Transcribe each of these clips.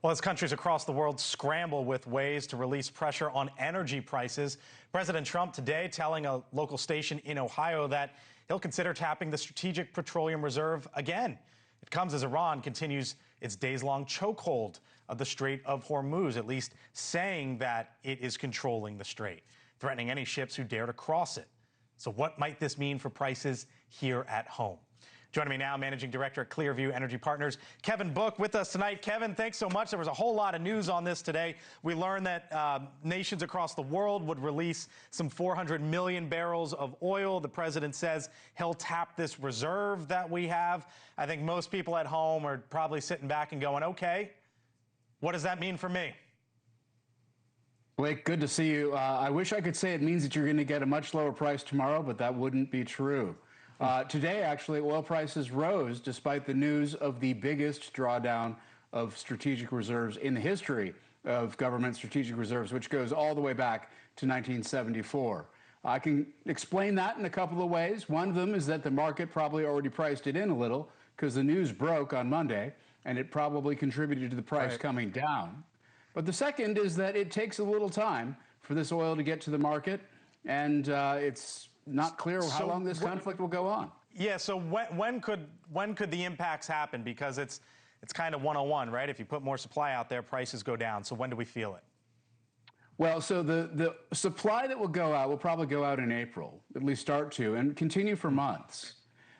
Well, as countries across the world scramble with ways to release pressure on energy prices, President Trump today telling a local station in Ohio that he'll consider tapping the Strategic Petroleum Reserve again. It comes as Iran continues its days-long chokehold of the Strait of Hormuz, at least saying that it is controlling the strait, threatening any ships who dare to cross it. So what might this mean for prices here at home? Joining me now, Managing Director at Clearview Energy Partners, Kevin Book, with us tonight. Kevin, thanks so much. There was a whole lot of news on this today. We learned that nations across the world would release some 400 million barrels of oil. The president says he'll tap this reserve that we have. I think most people at home are probably sitting back and going, okay, what does that mean for me? Blake, good to see you. I wish I could say it means that you're going to get a much lower price tomorrow, but that wouldn't be true. Today, actually, oil prices rose despite the news of the biggest drawdown of strategic reserves in the history of government strategic reserves, which goes all the way back to 1974. I can explain that in a couple of ways. One of them is that the market probably already priced it in a little because the news broke on Monday, and it probably contributed to the price coming down. But the second is that it takes a little time for this oil to get to the market, and it's not clear how long this conflict will go on. Yeah, so when could the impacts happen? Because it's kind of 101, right? If you put more supply out there, prices go down. So when do we feel it? Well, so the supply that will go out will probably go out in April, at least start to, and continue for months.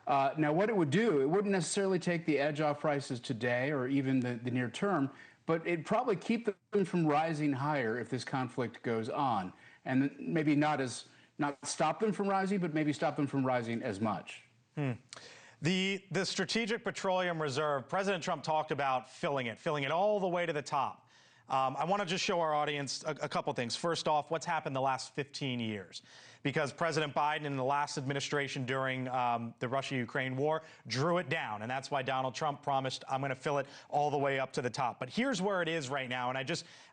Now, what it would do, it wouldn't necessarily take the edge off prices today or even the near term, but it'd probably keep them from rising higher if this conflict goes on, and maybe not stop them from rising, but maybe stop them from rising as much. The Strategic Petroleum Reserve, President Trump talked about filling it all the way to the top. I want to just show our audience a couple things. First off, what's happened the last 15 years? Because President Biden in the last administration during the Russia-Ukraine war drew it down. And that's why Donald Trump promised, I'm going to fill it all the way up to the top. But here's where it is right now. And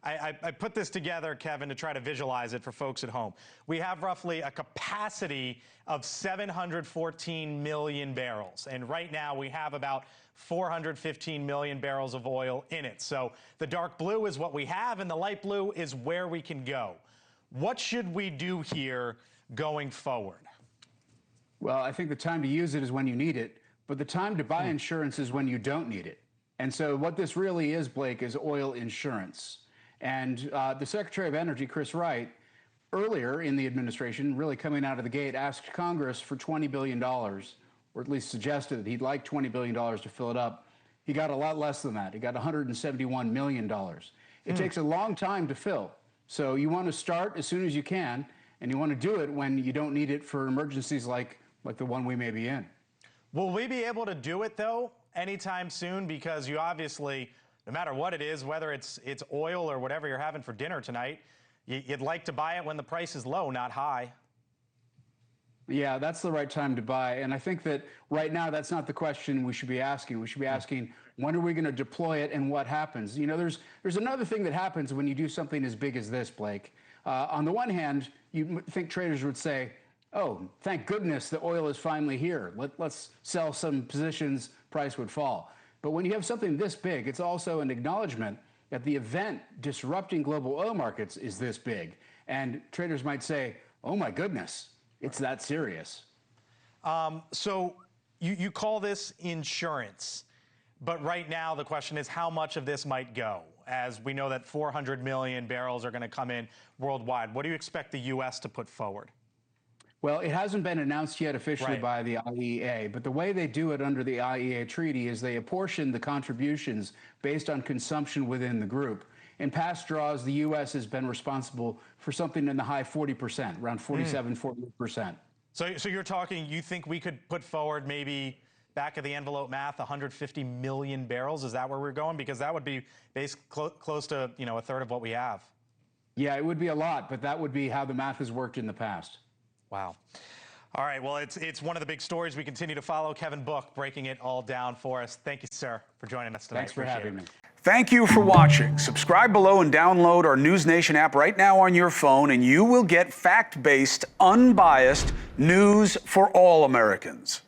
I put this together, Kevin, to try to visualize it for folks at home. We have roughly a capacity of 714 million barrels. And right now we have about 415 million barrels of oil in it. So the dark blue is what we have, and the light blue is where we can go. What should we do here going forward? Well, I think the time to use it is when you need it, but the time to buy insurance is when you don't need it. And so what this really is, Blake, is oil insurance. And the Secretary of Energy, Chris Wright, earlier in the administration, really coming out of the gate, asked Congress for $20 billion, or at least suggested that he'd like $20 billion to fill it up. He got a lot less than that. He got $171 million. It takes a long time to fill. So you want to start as soon as you can, and you want to do it when you don't need it for emergencies like the one we may be in. Will we be able to do it, though, anytime soon? Because you obviously, no matter what it is, whether it's oil or whatever you're having for dinner tonight, you'd like to buy it when the price is low, not high. Yeah, that's the right time to buy. And I think that right now, that's not the question we should be asking. We should be asking, when are we going to deploy it and what happens? You know, there's another thing that happens when you do something as big as this, Blake. On the one hand, you think traders would say, oh, thank goodness the oil is finally here. Let's sell some positions, price would fall. But when you have something this big, it's also an acknowledgement that the event disrupting global oil markets is this big. And traders might say, oh my goodness, it's that serious. So you call this insurance, but right now the question is how much of this might go, as we know that 400 million barrels are going to come in worldwide. What do you expect the U.S. to put forward? Well, it hasn't been announced yet officially by the IEA, but the way they do it under the IEA treaty is they apportion the contributions based on consumption within the group. In past draws, the U.S. has been responsible for something in the high 40%, around 47, 48%. So you're talking, you think we could put forward maybe back of the envelope math, 150 million barrels? Is that where we're going? Because that would be close to, you know, a third of what we have. Yeah, it would be a lot, but that would be how the math has worked in the past. Wow. All right, well, it's one of the big stories we continue to follow. Kevin Book breaking it all down for us. Thank you, sir, for joining us tonight. Thanks for having me. Thank you for watching. Subscribe below and download our NewsNation app right now on your phone, and you will get fact-based, unbiased news for all Americans.